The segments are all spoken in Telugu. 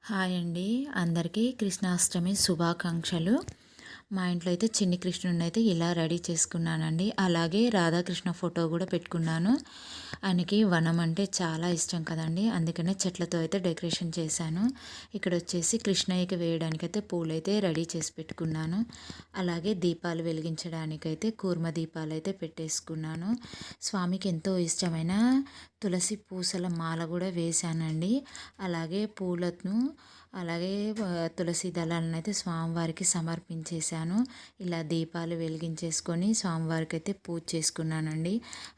హాయ్ అండి, అందరికీ కృష్ణాష్టమి శుభాకాంక్షలు. మా ఇంట్లో అయితే చిన్ని కృష్ణుడిని అయితే ఇలా రెడీ చేసుకున్నానండి. అలాగే రాధాకృష్ణ ఫోటో కూడా పెట్టుకున్నాను. ఆయనకి వనం అంటే చాలా ఇష్టం కదండి, అందుకనే చెట్లతో అయితే డెకరేషన్ చేశాను. ఇక్కడ వచ్చేసి కృష్ణయ్యకి వేయడానికైతే పూలైతే రెడీ చేసి పెట్టుకున్నాను. అలాగే దీపాలు వెలిగించడానికైతే కూర్మ దీపాలు అయితే పెట్టేసుకున్నాను. స్వామికి ఎంతో ఇష్టమైన తులసి పూసల మాల కూడా వేశానండి. అలాగే పూలను అలాగే తులసి దళాలను అయితే స్వామివారికి సమర్పించేశాను. ఇలా దీపాలు వెలిగించేసుకొని స్వామివారికి అయితే పూజ చేసుకున్నానండి.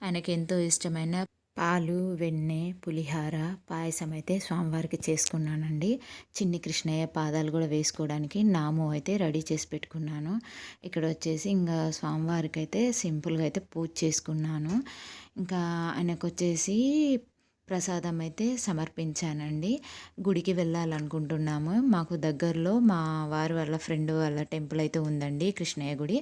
ఆయనకి ఎంతో ఇష్టమైన పాలు, వెన్నె, పులిహార, పాయసం అయితే స్వామివారికి చేసుకున్నానండి. చిన్ని కృష్ణయ్య పాదాలు కూడా వేసుకోవడానికి నాము అయితే రెడీ చేసి పెట్టుకున్నాను. ఇక్కడ వచ్చేసి ఇంకా స్వామివారికి అయితే సింపుల్గా అయితే పూజ చేసుకున్నాను. ఇంకా ఆయనకు వచ్చేసి ప్రసాదం అయితే సమర్పించానండి. గుడికి వెళ్ళాలనుకుంటున్నాము. మాకు దగ్గరలో మా వారి వాళ్ళ ఫ్రెండ్ వాళ్ళ టెంపుల్ అయితే ఉందండి, కృష్ణయ్య గుడి.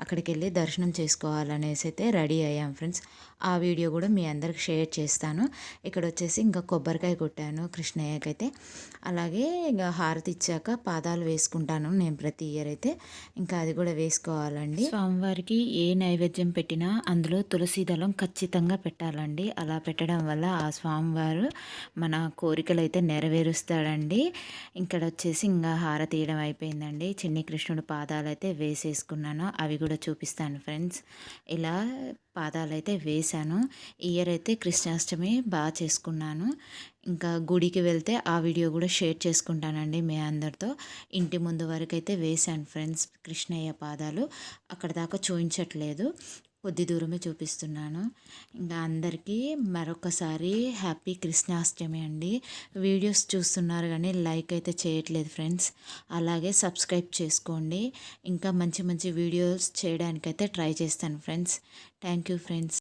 అక్కడికి వెళ్ళి దర్శనం చేసుకోవాలనేసి అయితే రెడీ అయ్యాం ఫ్రెండ్స్. ఆ వీడియో కూడా మీ అందరికి షేర్ చేస్తాను. ఇక్కడ వచ్చేసి ఇంకా కొబ్బరికాయ కొట్టాను కృష్ణయ్యకైతే. అలాగే ఇంకా హారతి ఇచ్చాక పాదాలు వేసుకుంటాను నేను ప్రతి ఇయర్ అయితే. ఇంకా అది కూడా వేసుకోవాలండి. స్వామివారికి ఏ నైవేద్యం పెట్టినా అందులో తులసి దళం ఖచ్చితంగా పెట్టాలండి. అలా పెట్టడం వల్ల ఆ స్వామివారు మన కోరికలు అయితే నెరవేరుస్తాడండి. ఇక్కడ వచ్చేసి ఇంకా హారతి తీయడం అయిపోయిందండి. చిన్ని కృష్ణుడు పాదాలు అయితే వేసేసుకున్నాను. అవి కూడా చూపిస్తాను ఫ్రెండ్స్. ఇలా పాదాలు అయితే వేశాను. ఇయర్ అయితే కృష్ణాష్టమి బాగా చేసుకున్నాను. ఇంకా గుడికి వెళ్తే ఆ వీడియో కూడా షేర్ చేసుకుంటానండి మీ అందరితో. ఇంటి ముందు వరకు అయితే వేశాను ఫ్రెండ్స్ కృష్ణయ్య పాదాలు. అక్కడ దాకా చూపించట్లేదు, కొద్ది దూరమే చూపిస్తున్నాను. ఇంకా అందరికీ మరొకసారి హ్యాపీ కృష్ణాష్టమి అండి. వీడియోస్ చూస్తున్నారు కానీ లైక్ అయితే చేయట్లేదు ఫ్రెండ్స్. అలాగే సబ్స్క్రైబ్ చేసుకోండి. ఇంకా మంచి మంచి వీడియోస్ చేయడానికైతే ట్రై చేస్తాను ఫ్రెండ్స్. Thank you friends.